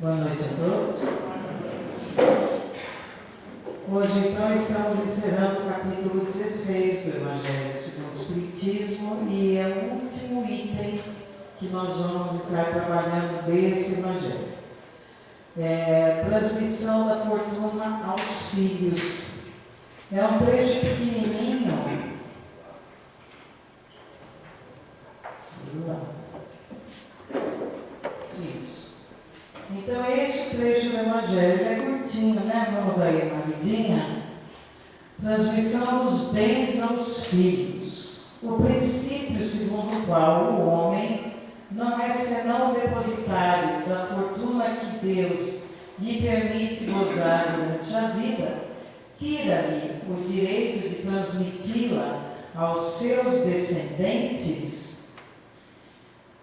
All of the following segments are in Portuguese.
Boa noite a todos. Hoje, então, estamos encerrando o capítulo 16 do Evangelho segundo o Espiritismo e é o último item que nós vamos estar trabalhando desse Evangelho. Transmissão da fortuna aos filhos. É um trecho pequenininho. Isso. Então, este trecho do Evangelho é curtinho, né? Vamos aí uma lidinha. Transmissão dos bens aos filhos. O princípio segundo o qual o homem não é senão o depositário da fortuna que Deus lhe permite gozar durante a vida, tira-lhe o direito de transmiti-la aos seus descendentes.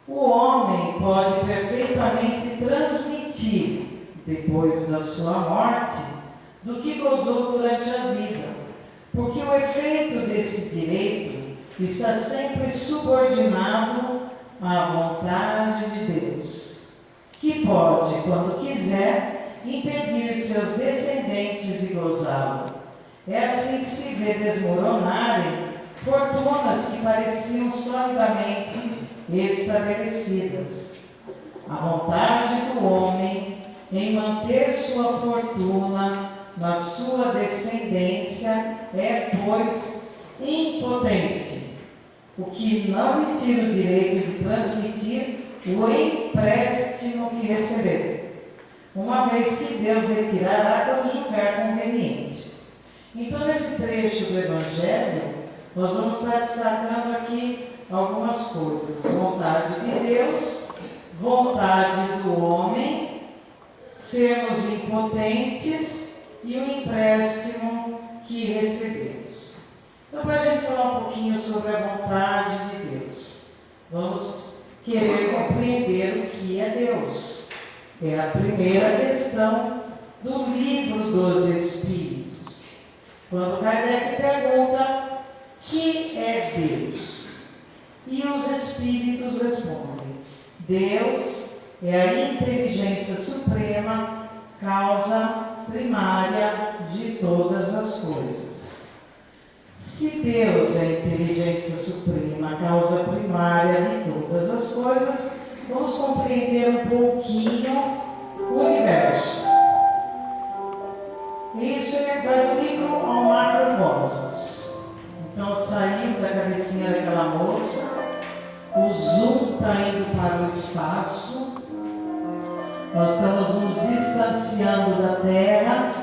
O homem pode perfeitamente transmitir, depois da sua morte, do que gozou durante a vida, porque o efeito desse direito está sempre subordinado à vontade de Deus, que pode, quando quiser, impedir seus descendentes de gozá-lo. É assim que se vê desmoronarem fortunas que pareciam solidamente estabelecidas. A vontade do homem em manter sua fortuna na sua descendência é, pois, impotente, o que não lhe tira o direito de transmitir o empréstimo que recebeu, uma vez que Deus retirará quando julgar conveniente. Então, nesse trecho do Evangelho, nós vamos estar destacando aqui algumas coisas: vontade de Deus, vontade do homem, sermos impotentes e o empréstimo que recebemos. Então, para a gente falar um pouquinho sobre a vontade de Deus, vamos querer compreender o que é Deus. É a primeira questão do Livro dos Espíritos. Quando Kardec pergunta: que é Deus? E os Espíritos respondem: Deus é a inteligência suprema, causa primária de todas as coisas. Se Deus é a inteligência suprema, causa primária de todas as coisas, vamos compreender um pouquinho o universo. Isso vai do micro ao macrocosmos. Então, saiu da cabecinha daquela moça, o zoom está indo para o espaço, nós estamos nos distanciando da Terra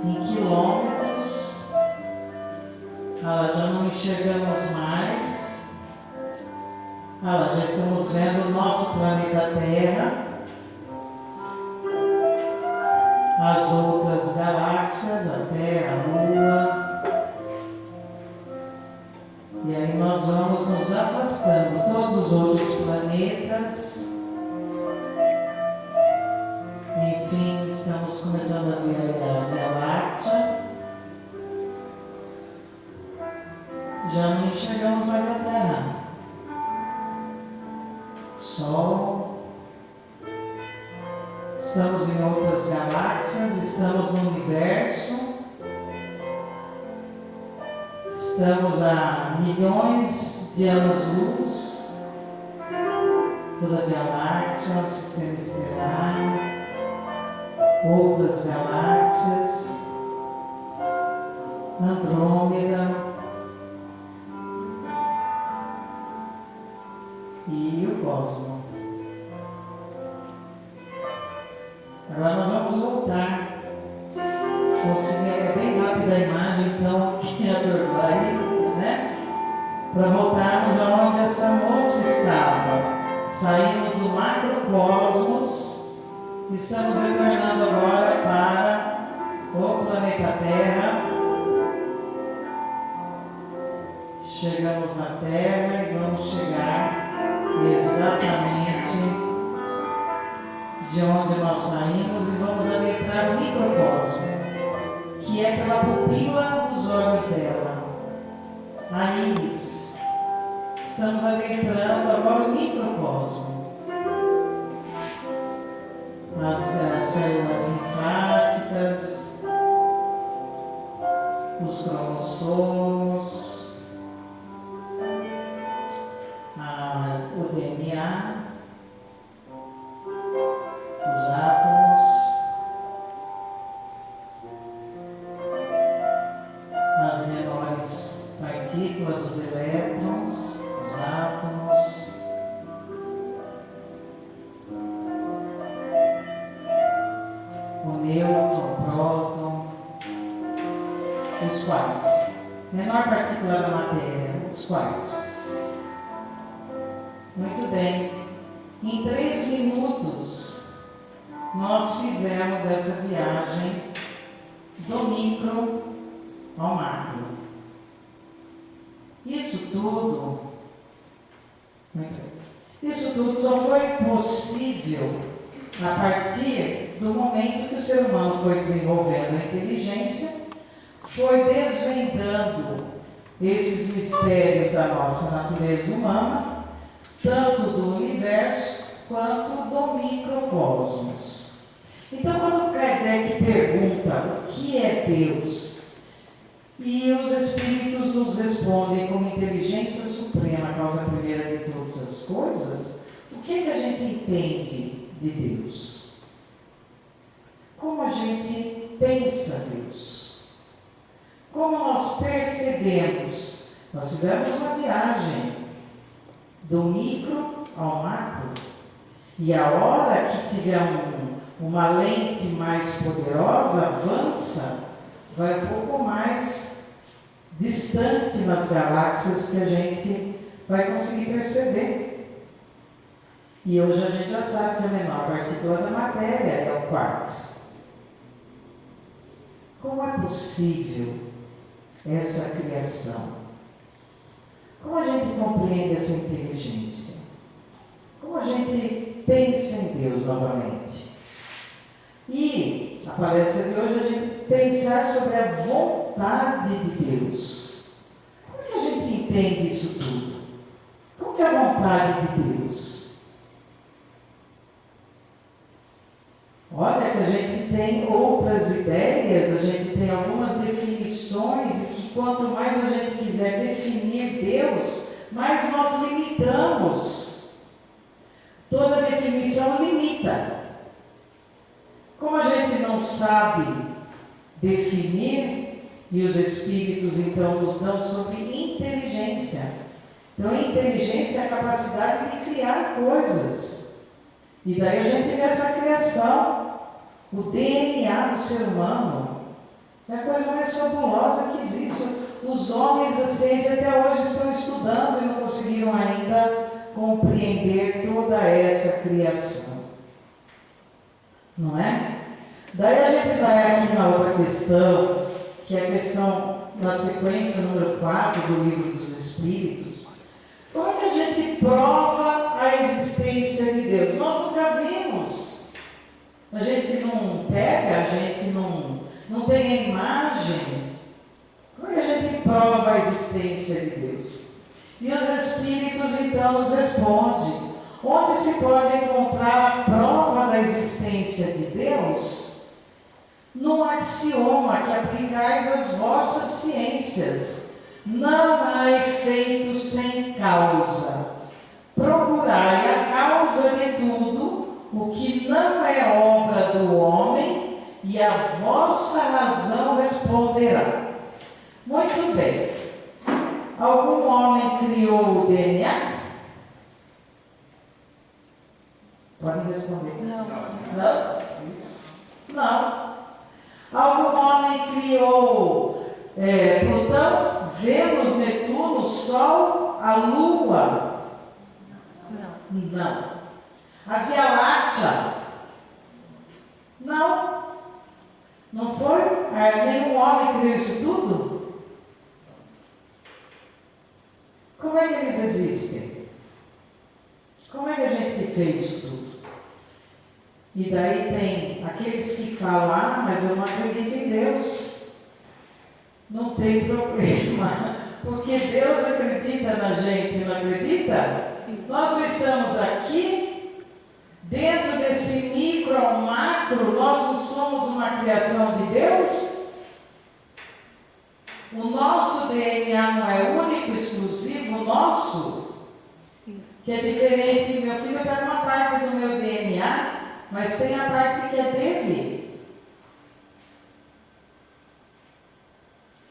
em quilômetros, já não enxergamos mais, já estamos vendo o nosso planeta Terra, as outras galáxias, a Terra, a Lua. E aí nós vamos nos afastando, todos os outros planetas. Enfim, estamos começando a ver a Via Láctea. Já não enxergamos mais a Terra. Sol. Estamos em outras galáxias, estamos no universo. Estamos a milhões de anos-luz, toda a Via Láctea, o Sistema Estelar, outras galáxias, Andrômeda e o Cosmo. Agora nós vamos voltar. É bem rápida a imagem, então quem adorou aí, né? Para voltarmos aonde essa moça estava. Saímos do macrocosmos, estamos retornando agora para o planeta Terra. Chegamos na Terra e vamos chegar exatamente de onde nós saímos e vamos adentrar o microcosmo, que é pela pupila dos olhos dela, a íris. Estamos adentrando agora o microcosmo. As células linfáticas, os cromossomos, o DNA, os átomos, as menores partículas, os elétrons, os átomos, o nêutron, o próton, os quarks, menor partícula da matéria, os quarks. Muito bem, em 3 minutos nós fizemos essa viagem do micro ao macro. Isso tudo só foi possível a partir do momento que o ser humano foi desenvolvendo a inteligência, foi desvendando esses mistérios da nossa natureza humana, tanto do universo quanto do microcosmos. Então, quando Kardec pergunta o que é Deus, e os Espíritos nos respondem como inteligência suprema, causa primeira de todas as coisas, o que é que a gente entende de Deus? Como a gente pensa Deus? Como nós percebemos? Nós fizemos uma viagem do micro ao macro, e a hora que tiver uma lente mais poderosa, avança, vai um pouco mais distante nas galáxias que a gente vai conseguir perceber. E hoje a gente já sabe que a menor partícula da matéria é o quarks. Como é possível essa criação? Como a gente compreende essa inteligência? Como a gente pensa em Deus novamente? E a palestra de hoje a gente pensar sobre a vontade de Deus. Como é que a gente entende isso tudo? Como que é a vontade de Deus? Olha que a gente tem outras ideias, a gente tem algumas definições, e que quanto mais a gente quiser definir Deus, mais nós limitamos. Toda definição limita. Como a gente não sabe definir, e os Espíritos então nos dão sobre inteligência. Então, inteligência é a capacidade de criar coisas. E daí a gente vê essa criação, o DNA do ser humano. É a coisa mais fabulosa que existe. Os homens da ciência até hoje estão estudando e não conseguiram ainda compreender toda essa criação. Não é? Daí a gente vai aqui na outra questão, que é a questão na sequência número 4 do Livro dos Espíritos. Como é que a gente prova a existência de Deus? Nós nunca vimos. A gente não pega, a gente não tem a imagem. Como é que a gente prova a existência de Deus? E os Espíritos então nos respondem. Onde se pode encontrar a prova da existência de Deus? No axioma que aplicais às vossas ciências. Não há efeito sem causa. Procurai a causa de tudo, o que não é obra do homem, e a vossa razão responderá. Muito bem. Algum homem criou o DNA? Pode responder. Não. Não? Isso. Não. Algum homem criou Plutão, Vênus, Netuno, Sol, a Lua? Não. A Via Láctea? Não. Não foi? Nenhum homem criou isso tudo? Como é que eles existem? Como é que a gente fez tudo? E daí tem aqueles que falam, mas eu não acredito em Deus. Não tem problema, porque Deus acredita na gente, não acredita? Sim. Nós não estamos aqui, dentro desse micro ao macro, macro, nós não somos uma criação de Deus? O nosso DNA não é único, exclusivo, nosso? Que é diferente. Meu filho pega uma parte do meu DNA, mas tem a parte que é dele.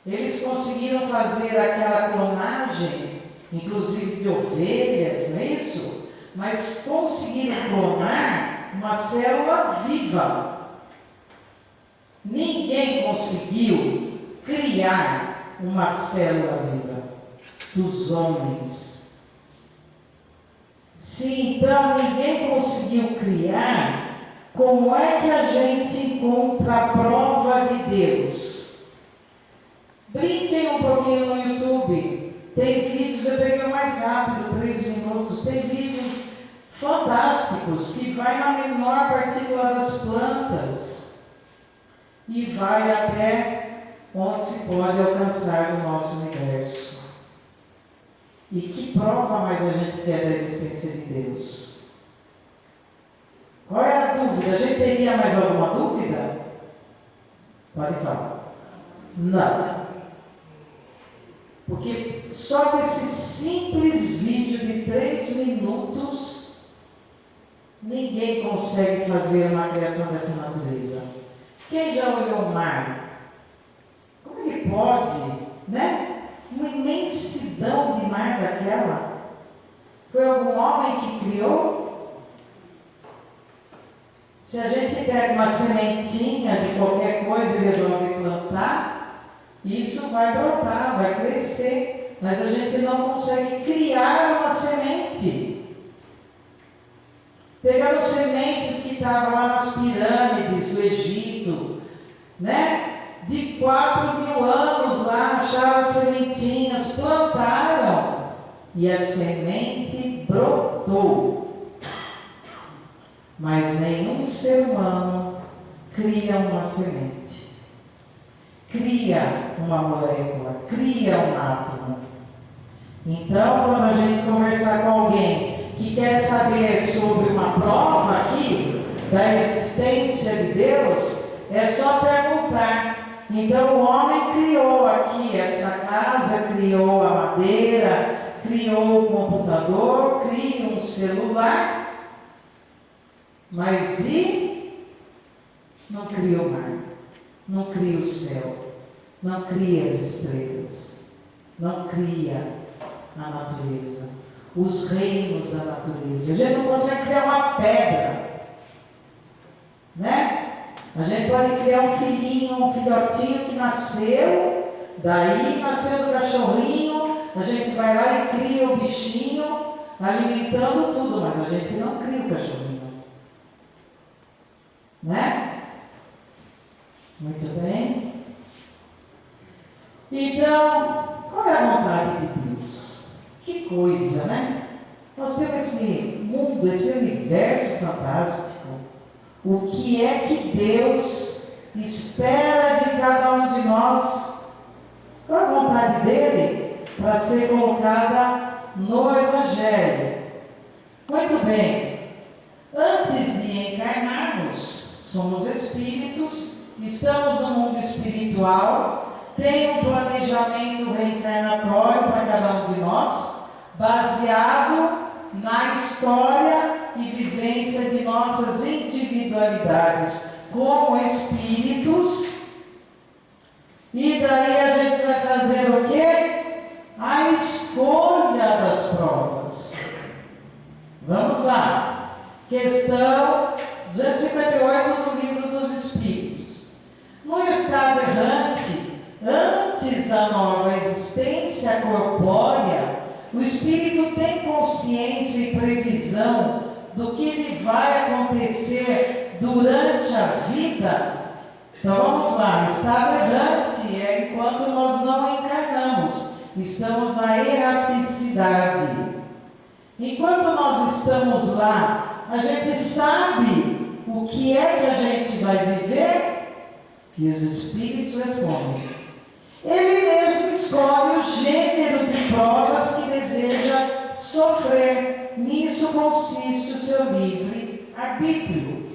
Eles conseguiram fazer aquela clonagem, inclusive de ovelhas, não é isso? Mas conseguiram clonar uma célula viva. Ninguém conseguiu criar uma célula viva dos homens. Se então ninguém conseguiu criar, como é que a gente encontra a prova de Deus? Brinquem um pouquinho no YouTube. Tem vídeos, eu peguei o mais rápido, 3 minutos. Tem vídeos fantásticos que vai na menor partícula das plantas e vai até onde se pode alcançar no nosso universo. E que prova mais a gente quer da existência de Deus? Qual é a dúvida? A gente teria mais alguma dúvida? Pode falar. Não. Porque só com esse simples vídeo de 3 minutos, ninguém consegue fazer uma criação dessa natureza. Quem já olhou o mar? Como ele pode, né? Uma imensidão de mar daquela. Foi algum homem que criou? Se a gente pega uma sementinha de qualquer coisa e resolve plantar, isso vai brotar, vai crescer, mas a gente não consegue criar uma semente. Pegaram sementes que estavam lá nas pirâmides do Egito, né? De 4.000 anos lá, acharam sementinhas, plantaram, e a semente brotou. Mas nenhum ser humano cria uma semente. Cria uma molécula, cria um átomo. Então, quando a gente conversar com alguém que quer saber sobre uma prova aqui da existência de Deus, é só perguntar. Então, o homem criou aqui essa casa, criou a madeira, criou o computador, cria um celular, mas não cria o mar, não cria o céu, não cria as estrelas, não cria a natureza, os reinos da natureza. A gente não consegue criar uma pedra, né? A gente pode criar um filhinho, um filhotinho que nasceu, daí nasceu do cachorrinho, a gente vai lá e cria o bichinho, alimentando tudo, mas a gente não cria o cachorrinho, né? Muito bem. Então, qual é a vontade de Deus? Que coisa, né? Nós temos esse mundo, esse universo fantástico. O que é que Deus espera de cada um de nós? Qual a vontade dele para ser colocada no Evangelho? Muito bem. Antes de encarnarmos, somos espíritos, estamos no mundo espiritual, tem um planejamento reencarnatório para cada um de nós, baseado na história e vivência de nossas individualidades como espíritos. E daí a gente vai fazer o quê? A escolha das provas. Vamos lá. Questão 258 do Livro dos Espíritos. No estado errante, antes da nova existência corpórea, o espírito tem consciência e previsão do que lhe vai acontecer durante a vida. Então vamos lá, estado errante é enquanto nós não encarnamos, estamos na erraticidade. Enquanto nós estamos lá, a gente sabe o que é que a gente vai viver? E os espíritos respondem. Ele mesmo escolhe o gênero de provas que deseja sofrer. Nisso consiste o seu livre arbítrio.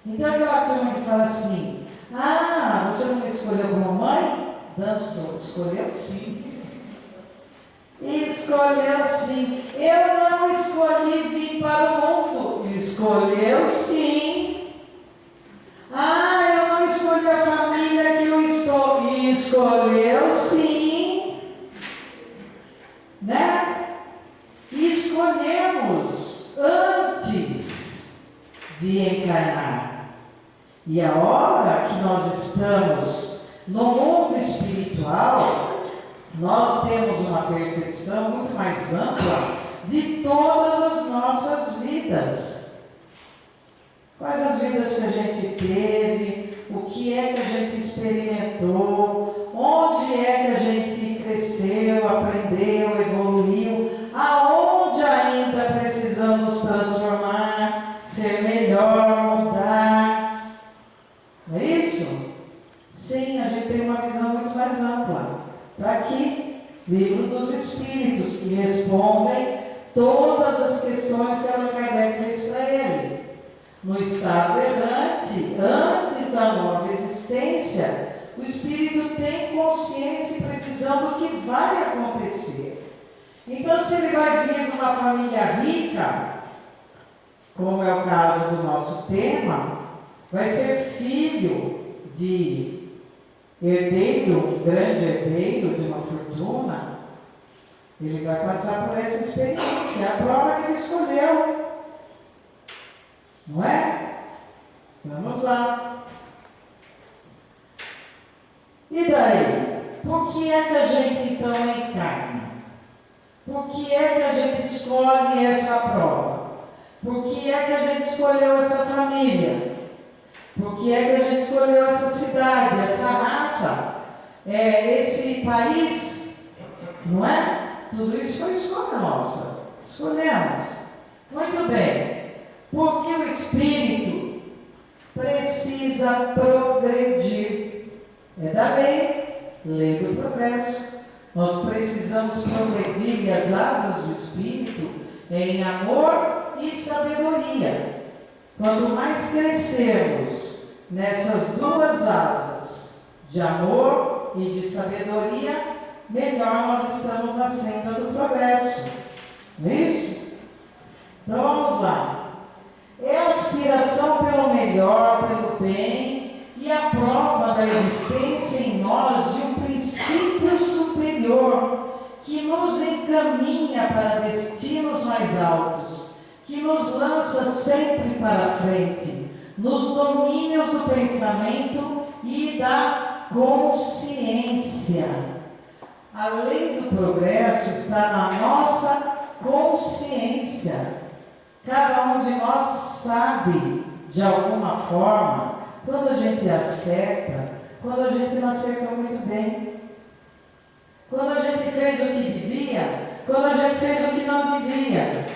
Então aquela turma que fala assim, ah, você não me escolheu como mãe? Dançou, escolheu sim. Escolheu sim. Eu não escolhi vir para o mundo. Escolheu sim. Ah, eu não escolhi a família que eu estou. Escolheu sim. Né? Escolhemos antes de encarnar. E a hora que nós estamos no mundo espiritual, nós temos uma percepção muito mais ampla de todas as nossas vidas. Quais as vidas que a gente teve, o que é que a gente experimentou, onde é que a gente cresceu, aprendeu, evoluiu, aonde ainda precisamos transformar, ser melhor, mudar. Não é isso? Sim, a gente tem uma visão muito mais ampla. Está aqui, Livro dos Espíritos, que respondem todas as questões que Allan Kardec fez para ele. No estado errante, antes da nova existência, o Espírito tem consciência e previsão do que vai acontecer. Então, se ele vai vir de uma família rica, como é o caso do nosso tema, vai ser filho de herdeiro, grande herdeiro de uma fortuna, ele vai passar por essa experiência, é a prova que ele escolheu. Não é? Vamos lá. E daí? Por que é que a gente então encarna? Por que é que a gente escolhe essa prova? Por que é que a gente escolheu essa família? Por que é que a gente escolheu essa cidade, essa raça, esse país? Não é? Tudo isso foi escolha nossa. Escolhemos. Muito bem. Porque o espírito precisa progredir. É da lei do progresso. Nós precisamos progredir e as asas do espírito em amor e sabedoria. Quanto mais crescermos nessas duas asas, de amor e de sabedoria, melhor nós estamos na senda do progresso. Não é isso? Então vamos lá. É a aspiração pelo melhor, pelo bem, e a prova da existência em nós de um princípio superior que nos encaminha para destinos mais altos, que nos lança sempre para frente, nos domínios do pensamento e da consciência. A lei do progresso está na nossa consciência. Cada um de nós sabe, de alguma forma, quando a gente acerta, quando a gente não acertou muito bem, quando a gente fez o que devia, quando a gente fez o que não devia.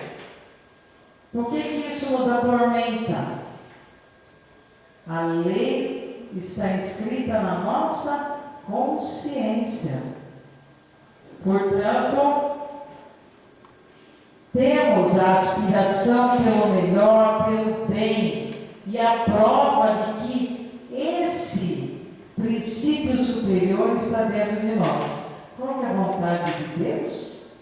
Por que isso nos atormenta? A lei está inscrita na nossa consciência. Portanto, temos a aspiração pelo melhor, pelo bem, e a prova de que esse princípio superior está dentro de nós. Qual é a vontade de Deus?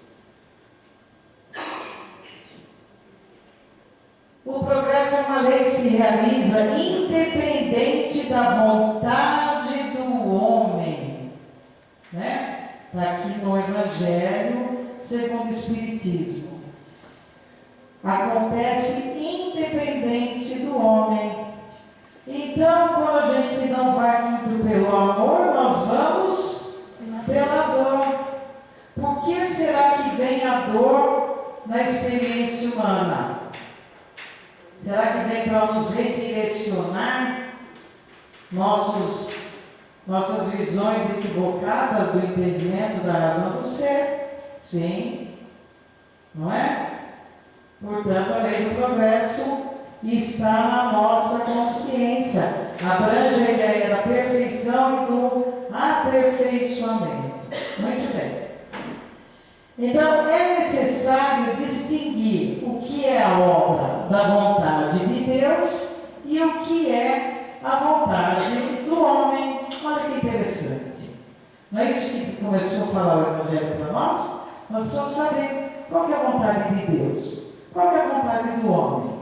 O progresso é uma lei que se realiza independente da vontade do homem. Né? Está aqui no Evangelho segundo o Espiritismo. Acontece independente do homem. Então, quando a gente não vai muito pelo amor, nós vamos pela dor. Por que será que vem a dor na experiência humana? Será que vem para nos redirecionar nossas visões equivocadas do entendimento da razão do ser? Sim. Não é? Portanto, a lei do progresso está na nossa consciência. Abrange a ideia da perfeição e do aperfeiçoamento. Muito bem. Então, é necessário distinguir o que é a obra da vontade de Deus e o que é a vontade do homem. Olha que interessante. Não é isso que começou a falar o Evangelho para nós? Nós precisamos saber qual que é a vontade de Deus, qual que é a vontade do homem.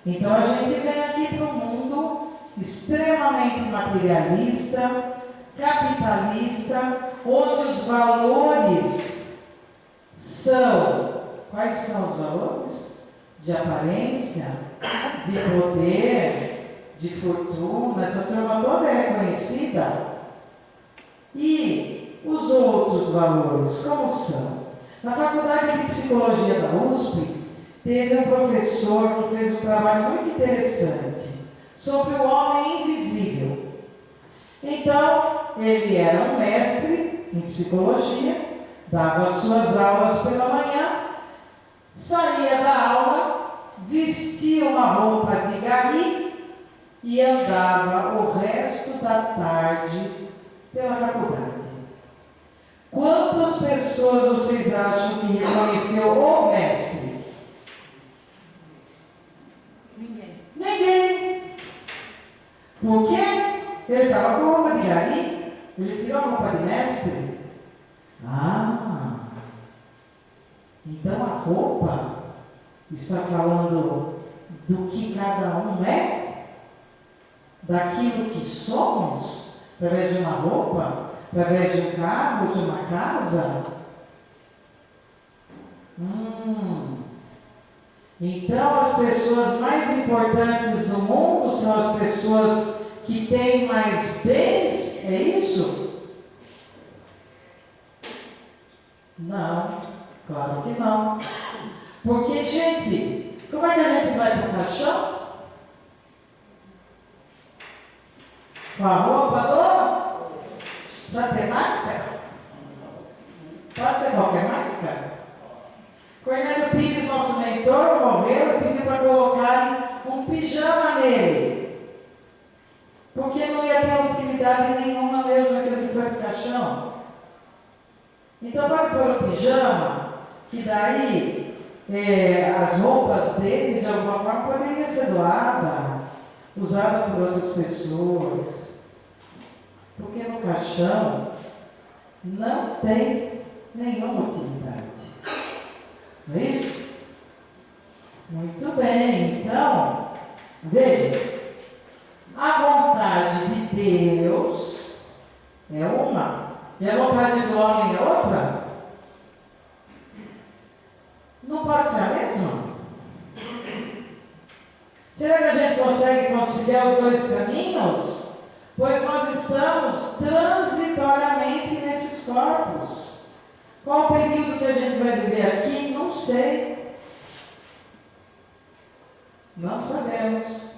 Então a gente vem aqui para um mundo extremamente materialista, capitalista, onde os valores são, quais são os valores? De aparência, de poder, de fortuna, essa turma toda é reconhecida. E os outros valores, como são? Na Faculdade de Psicologia da USP, teve um professor que fez um trabalho muito interessante sobre o homem invisível. Então, ele era um mestre em psicologia, dava suas aulas pela manhã, saía da aula, vestia uma roupa de gari e andava o resto da tarde pela faculdade. Quantas pessoas vocês acham que reconheceu o mestre? Ninguém. Por quê? Ele estava com roupa de gari, ele tirou a roupa de mestre. Então a roupa está falando do que cada um é, daquilo que somos, através de uma roupa, através de um carro, de uma casa. Então as pessoas mais importantes do mundo são as pessoas que têm mais bens, é isso? Não, claro que não. Porque, gente, como é que a gente vai para o caixão? Com a roupa do... Já tem marca? Pode ser qualquer marca? Cornélio Pires, nosso mentor, morreu e pediu para colocarem um pijama nele. Porque não ia ter utilidade nenhuma mesmo aquilo que foi para o caixão. Então pode pôr o pijama, que daí as roupas dele de alguma forma poderiam ser doadas, usadas por outras pessoas. Porque no caixão não tem nenhuma utilidade. Não é isso? Muito bem, então, veja, a vontade de Deus é uma, e a vontade do homem é outra? Não pode ser a mesma? Será que a gente consegue conciliar os dois caminhos? Pois nós estamos transitoriamente nesses corpos. Qual o período que a gente vai viver aqui? Não sei. Não sabemos.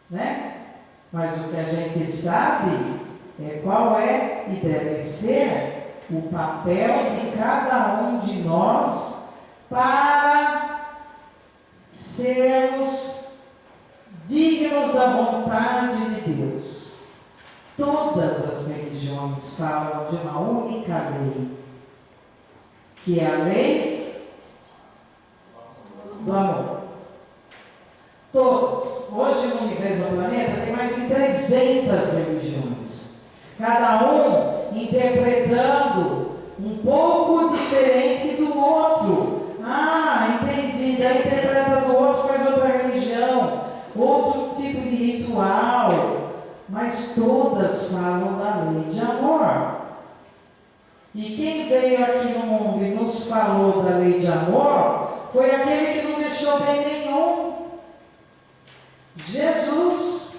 Né? Mas o que a gente sabe é qual é e deve ser o papel de cada um de nós para sermos dignos da vontade de Deus. Todas as religiões falam de uma única lei, que é a lei do amor. Todos. Hoje no universo do planeta tem mais de 300 religiões, cada um interpretando um pouco diferente do outro. Entendi. Daí interpreta do outro, faz outra religião, outro tipo de ritual. Mas todas falam da lei de amor. E quem veio aqui no mundo e nos falou da lei de amor foi aquele que não deixou bem nenhum. Jesus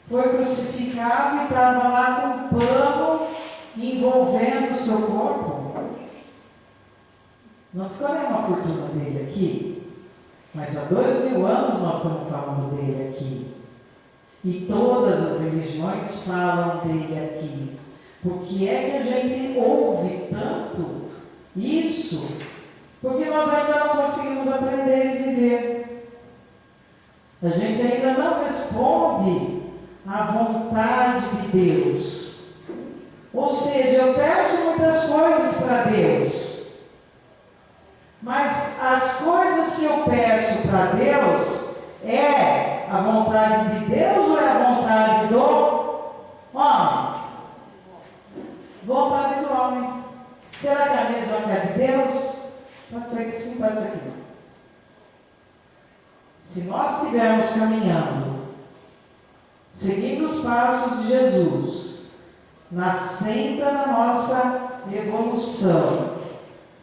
foi crucificado e estava lá com um pano envolvendo o seu corpo. Não ficou nenhuma fortuna dele aqui, mas há 2000 anos nós estamos falando dele aqui. E todas as religiões falam dele aqui. Por que é que a gente ouve tanto isso? Porque nós ainda não conseguimos aprender e viver. A gente ainda não responde à vontade de Deus. Ou seja, eu peço muitas coisas para Deus, mas as coisas que eu peço para Deus é vontade de Deus ou é a vontade do homem? Vontade do homem. Será que é a mesma que a de Deus? Pode ser que sim, pode ser que não. Se nós estivermos caminhando, seguindo os passos de Jesus, na senda da nossa evolução,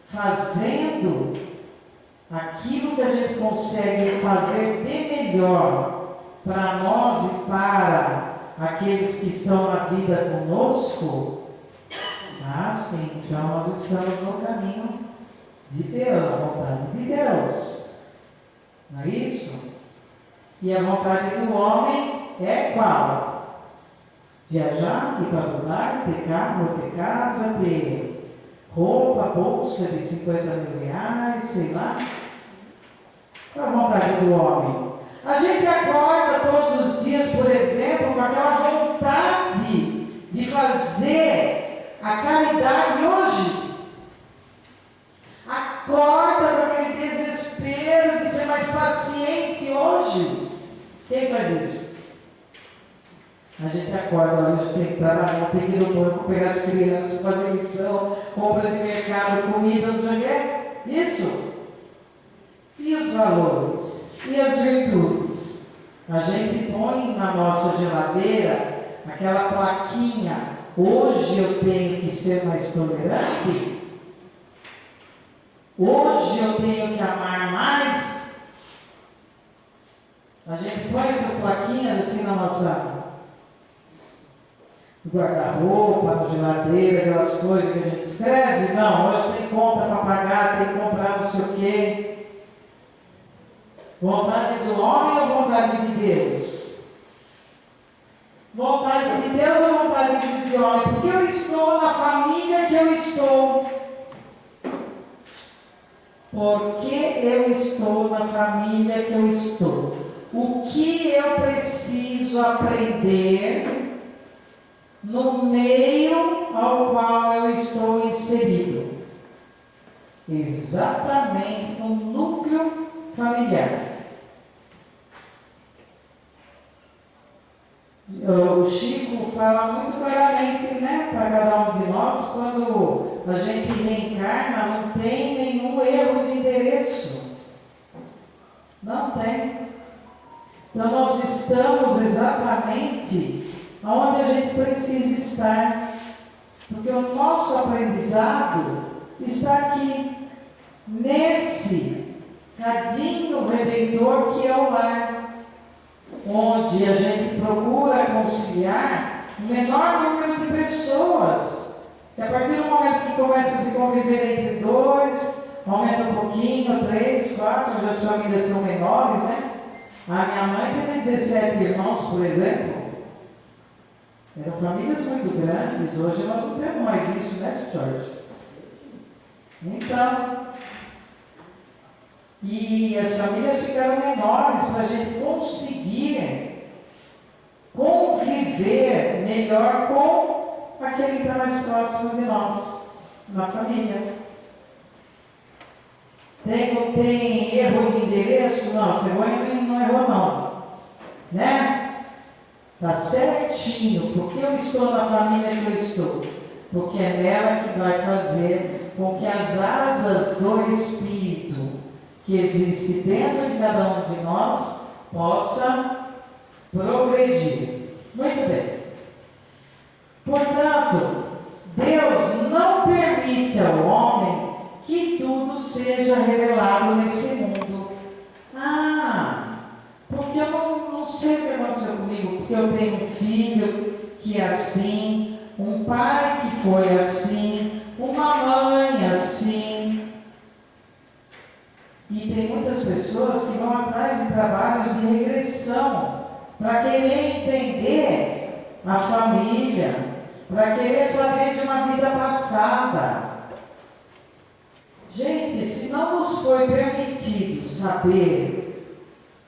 fazendo aquilo que a gente consegue fazer de melhor para nós e para aqueles que estão na vida conosco, sim, então nós estamos no caminho de Deus, a vontade de Deus. Não é isso? E a vontade do homem é qual? Viajar, ir para o lar, ter carro, ter casa, ter roupa, bolsa de 50 mil reais, sei lá. Qual é a vontade do homem? A gente acorda todos os dias, por exemplo, com aquela vontade de fazer a caridade hoje. Acorda com aquele desespero de ser mais paciente hoje. Quem faz isso? A gente acorda, olha, a gente tem que trabalhar, tem que ir no banco, pegar as crianças, fazer lição, compra de mercado, comida, não sei o quê. Isso. E os valores? E as virtudes? A gente põe na nossa geladeira aquela plaquinha, hoje eu tenho que ser mais tolerante? Hoje eu tenho que amar mais? A gente põe essas plaquinhas assim na nossa guarda-roupa, na geladeira, aquelas coisas que a gente escreve. Não, hoje tem conta para pagar, tem que comprar não sei o quê. Vontade do homem ou vontade de Deus? Vontade de Deus ou vontade de homem? Porque eu estou na família que eu estou. Porque eu estou na família que eu estou. O que eu preciso aprender no meio ao qual eu estou inserido? Exatamente no núcleo familiar. O Chico fala muito claramente, né, para cada um de nós, quando a gente reencarna, não tem nenhum erro de endereço. Não tem. Então nós estamos exatamente onde a gente precisa estar. Porque o nosso aprendizado está aqui, nesse cadinho redentor que é o lar, onde a gente procura conciliar o menor número de pessoas. E a partir do momento que começa a se conviver entre dois, aumenta um pouquinho, 3, 4, já as famílias são menores, né? A minha mãe teve 17 irmãos, por exemplo. Eram famílias muito grandes, hoje nós não temos mais isso, né, Jorge? Então, e as famílias ficaram menores para a gente conseguir conviver melhor com aquele que está mais próximo de nós, na família. Tem erro de endereço? Não, você não errou não. Né? Está certinho, porque eu estou na família que eu estou. Porque é nela que vai fazer com que as asas do Espírito que existe dentro de cada um de nós possa progredir. Muito bem. Portanto, Deus não permite ao homem que tudo seja revelado nesse mundo. Porque eu não sei o que aconteceu comigo, porque eu tenho um filho que é assim, um pai que foi assim, uma mãe assim. E tem muitas pessoas que vão atrás de trabalhos de regressão para querer entender a família, para querer saber de uma vida passada. Gente, se não nos foi permitido saber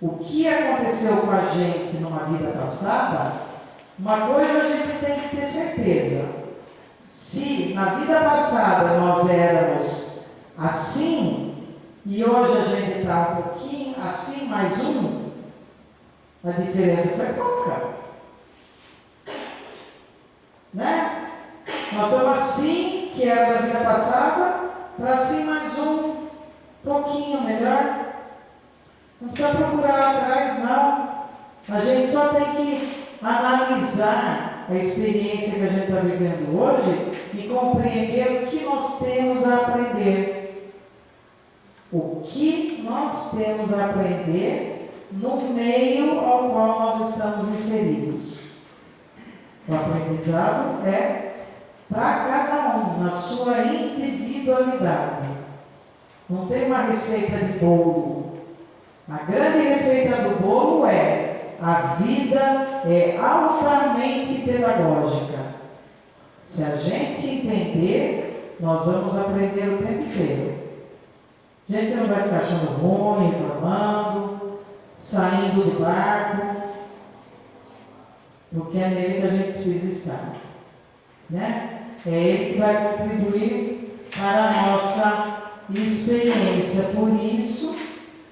o que aconteceu com a gente numa vida passada, uma coisa a gente tem que ter certeza. Se na vida passada nós éramos assim, e hoje a gente está um pouquinho assim, mais um, A diferença foi pouca. Né? Nós estamos assim, que era da vida passada, para assim mais um pouquinho melhor. Não precisa procurar lá atrás, não. A gente só tem que analisar a experiência que a gente está vivendo hoje e compreender o que nós temos a aprender. O que nós temos a aprender no meio ao qual nós estamos inseridos. O aprendizado é para cada um, na sua individualidade. Não tem uma receita de bolo. A grande receita do bolo é: a vida é altamente pedagógica. Se a gente entender, nós vamos aprender o tempo inteiro. A gente não vai ficar achando ruim, reclamando, saindo do barco, porque é nele que a gente precisa estar. Né? É ele que vai contribuir para a nossa experiência. Por isso,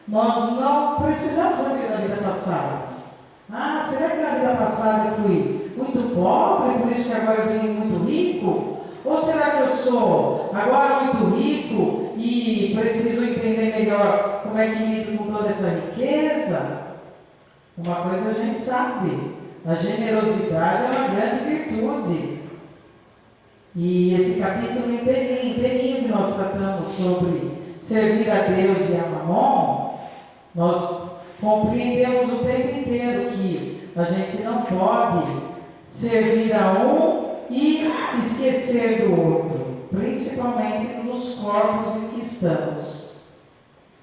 nós não precisamos saber da vida passada. Ah, será que na vida passada eu fui muito pobre, por isso que agora eu vim muito rico? Ou será que eu sou agora muito rico e preciso entender melhor como é que lido com toda essa riqueza? Uma coisa a gente sabe: a generosidade é uma grande virtude. E esse capítulo inteirinho que nós tratamos sobre servir a Deus e a Mamon, nós compreendemos o tempo inteiro que a gente não pode servir a um e esquecer do outro, principalmente nos corpos em que estamos.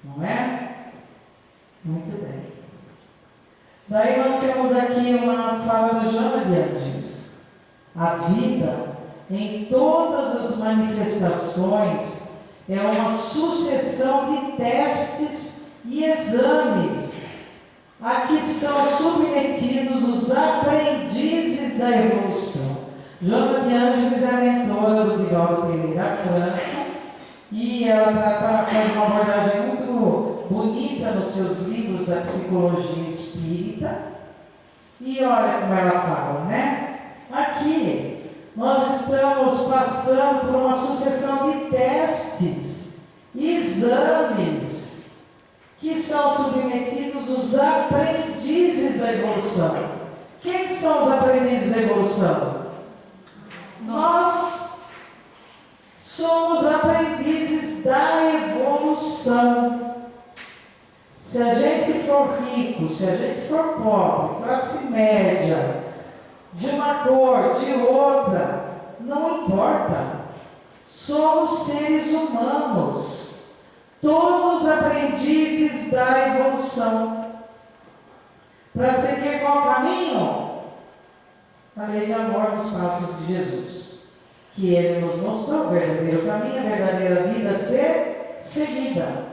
Não é? Muito bem. Daí nós temos aqui uma fala da Joana de Ângeles. A vida, em todas as manifestações, é uma sucessão de testes e exames a que são submetidos os aprendizes da evolução. Joana de Ângeles é mentora do Divaldo Pereira Franco e ela faz uma abordagem muito bonita nos seus livros da psicologia espírita. E olha como ela fala, né? Aqui nós estamos passando por uma sucessão de testes, exames, que são submetidos os aprendizes da evolução. Quem são os aprendizes da evolução? Nós somos aprendizes da evolução. Se a gente for rico, se a gente for pobre, classe média, de uma cor, de outra, não importa. Somos seres humanos. Todos aprendizes da evolução. Para seguir qual caminho? A lei de amor nos passos de Jesus, que Ele nos mostrou o verdadeiro caminho, a verdadeira vida a ser seguida.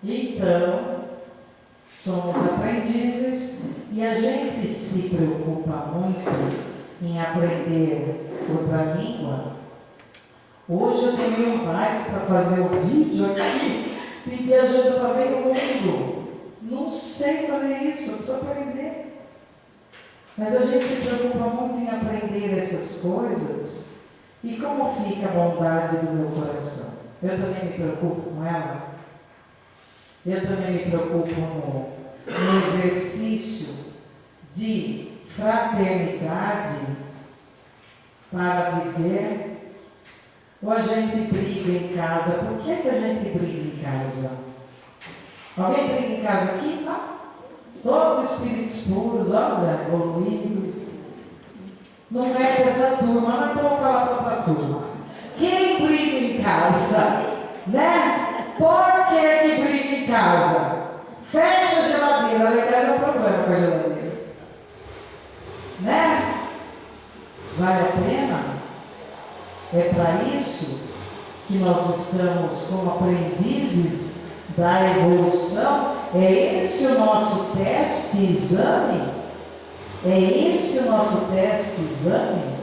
Então, somos aprendizes e a gente se preocupa muito em aprender outra língua. Hoje eu tomei um break para fazer o vídeo aqui, pedir ajuda para meio mundo. Não sei fazer isso, eu preciso aprender. Mas a gente se preocupa muito em aprender essas coisas. E como fica a bondade do meu coração? Eu também me preocupo com ela. Eu também me preocupo no exercício de fraternidade para viver. Ou a gente briga em casa? Por que a gente briga em casa? Alguém briga em casa aqui? Não. Todos espíritos puros, olha, evoluídos. Não é dessa turma, não, então eu vou falar para outra turma. Quem briga em casa? Né? Por que briga em casa? Fecha a geladeira, aliás é um problema com a geladeira. Né? Vale a pena? É para isso que nós estamos como aprendizes da evolução. É esse o nosso teste e exame? É esse o nosso teste e exame?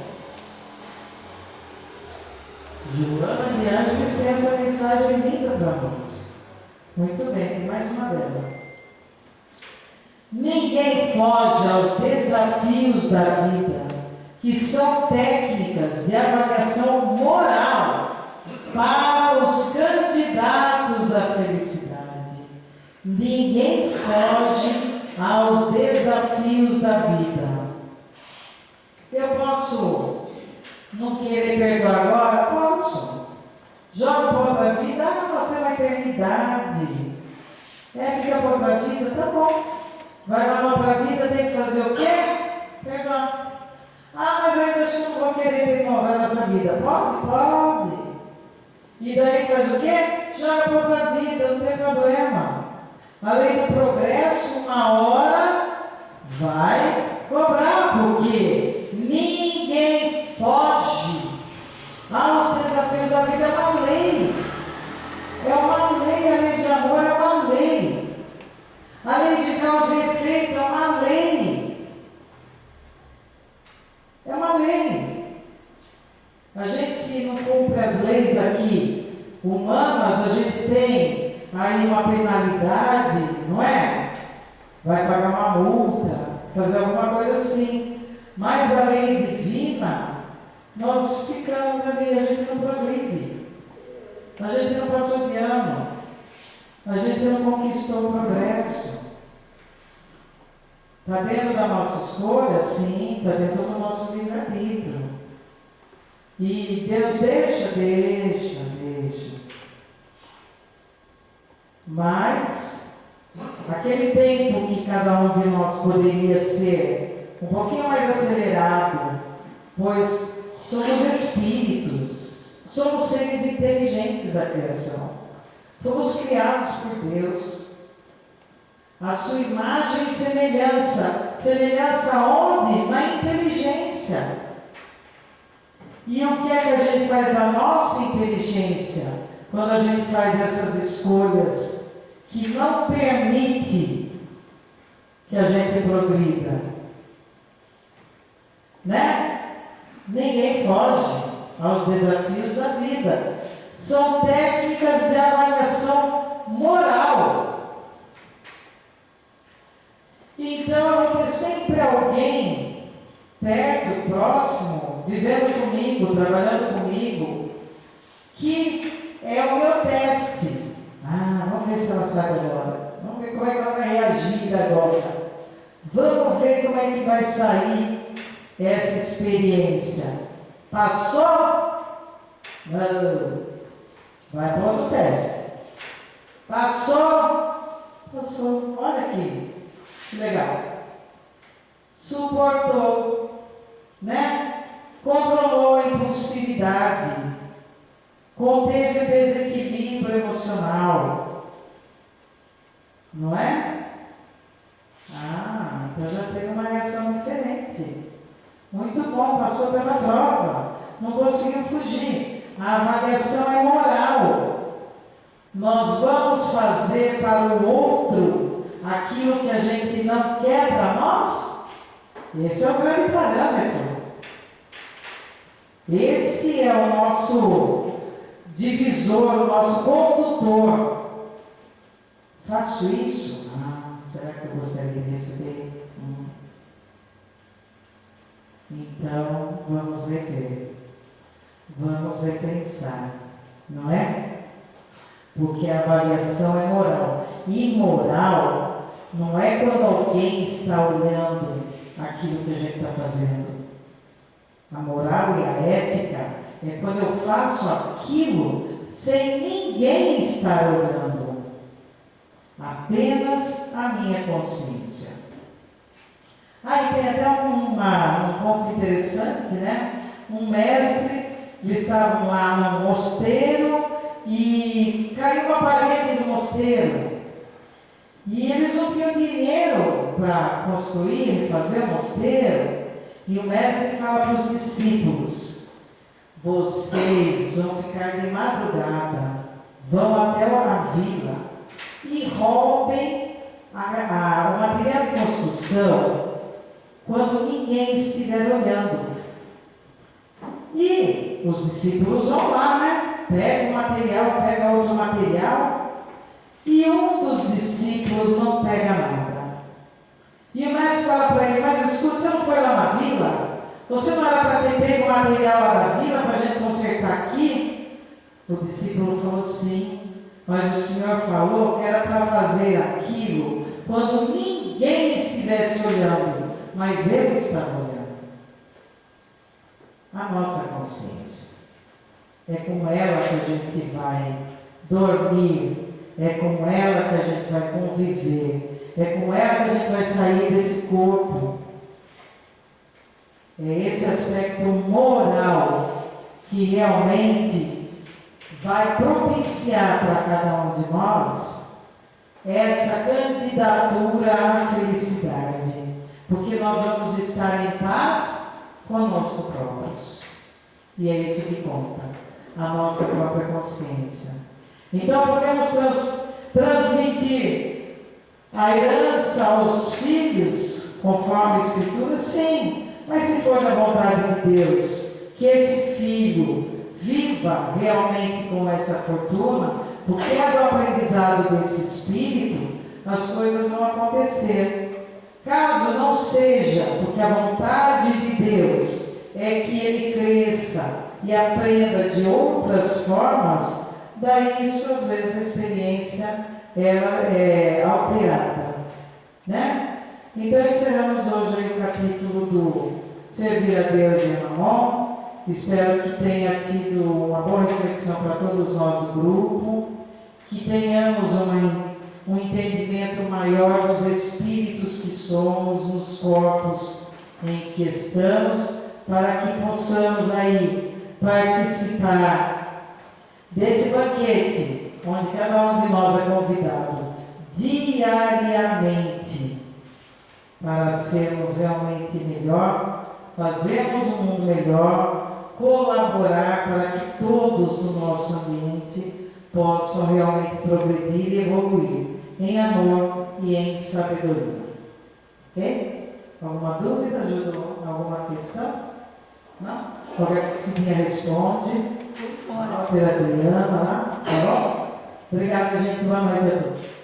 Joana de Ângeles tem essa mensagem linda para nós. Muito bem, tem mais uma dela. Ninguém foge aos desafios da vida, que são técnicas de avaliação moral para os candidatos à felicidade. Ninguém foge aos desafios da vida. Eu posso não querer perdoar agora? Posso. Joga para outra vida. Nós temos uma eternidade. Fica para outra vida? Tá bom. Vai lá para outra vida, tem que fazer o quê? Perdoar. Mas ainda acho que não vou querer ter novo nessa vida. Pode? Pode. E daí faz o quê? Joga para outra vida, não tem problema. A lei do progresso, uma hora, vai cobrar, porque ninguém foge aos desafios da vida. É uma lei. É uma lei, a lei de amor é uma lei. A lei de causa e efeito é uma lei. É uma lei. A gente, se não cumpre as leis aqui humanas, a gente tem aí uma penalidade, não é? Vai pagar uma multa, fazer alguma coisa assim. Mas a lei divina, nós ficamos ali, a gente não progride. A gente não passou de ano. A gente não conquistou o progresso. Está dentro da nossa escolha? Sim, está dentro do nosso livre-arbítrio. E Deus deixa. Mas, aquele tempo que cada um de nós poderia ser um pouquinho mais acelerado, pois somos espíritos, somos seres inteligentes da criação, fomos criados por Deus, a sua imagem e semelhança. Semelhança onde? Na inteligência. E o que é que a gente faz da nossa inteligência? Quando a gente faz essas escolhas que não permite que a gente progrida, né? Ninguém foge aos desafios da vida. São técnicas de avaliação moral. Então eu vou ter sempre alguém perto, próximo, vivendo comigo, trabalhando comigo, que é o meu teste. Vamos ver se ela sabe agora. Vamos ver como é que ela vai reagir agora. Vamos ver como é que vai sair essa experiência. Passou? Não. Vai para outro teste. Passou? Passou. Olha aqui. Que legal. Suportou. Né? Controlou a impulsividade. Conteve o desequilíbrio emocional. Não é? Então já teve uma reação diferente. Muito bom, passou pela prova. Não conseguiu fugir. A avaliação é moral. Nós vamos fazer para o outro aquilo que a gente não quer para nós? Esse é o grande parâmetro. Esse é o nosso divisor, o nosso condutor. Faço isso? Será que eu gostaria de receber? Então, vamos rever. Vamos repensar. Não é? Porque a avaliação é moral. E moral não é quando alguém está olhando aquilo que a gente está fazendo. A moral e a ética é quando eu faço aquilo sem ninguém estar olhando, apenas a minha consciência. Aí tem até um conto interessante, né? Um mestre, eles estavam lá no mosteiro e caiu uma parede do mosteiro. E eles não tinham dinheiro para construir, fazer o mosteiro. E o mestre fala para os discípulos: vocês vão ficar de madrugada, vão até a vila e roubem o material de construção quando ninguém estiver olhando. E os discípulos vão lá, né? Pega um material, pega outro material, e um dos discípulos não pega nada. E o mestre fala para ele: mas escuta, você não foi lá na vila? Você não era para ter pego o material lá da vila para a gente consertar aqui? O discípulo falou: sim, mas o Senhor falou que era para fazer aquilo quando ninguém estivesse olhando, mas eu estava olhando. A nossa consciência é com ela que a gente vai dormir, é com ela que a gente vai conviver, é com ela que a gente vai sair desse corpo. É esse aspecto moral que realmente vai propiciar para cada um de nós essa candidatura à felicidade, porque nós vamos estar em paz conosco próprios. E é isso que conta, a nossa própria consciência. Então podemos transmitir a herança aos filhos, conforme a Escritura, sim. Mas se for da vontade de Deus, que esse filho viva realmente com essa fortuna, porque é do aprendizado desse Espírito, as coisas vão acontecer. Caso não seja, porque a vontade de Deus é que ele cresça e aprenda de outras formas, daí isso às vezes a experiência ela é alterada, né? Então encerramos hoje aí o capítulo do Servir a Deus e a Mamon. Espero que tenha tido uma boa reflexão para todos nós do grupo, que tenhamos um entendimento maior dos espíritos que somos, nos corpos em que estamos, para que possamos aí participar desse banquete, onde cada um de nós é convidado diariamente para sermos realmente melhor, fazermos um mundo melhor, colaborar para que todos no nosso ambiente possam realmente progredir e evoluir em amor e em sabedoria. Ok? Alguma dúvida, Júlio? Alguma questão? Não? Qualquer coisinha responde. Por fora. Pela Adriana lá, tá bom? Obrigado, gente. Boa noite a todos.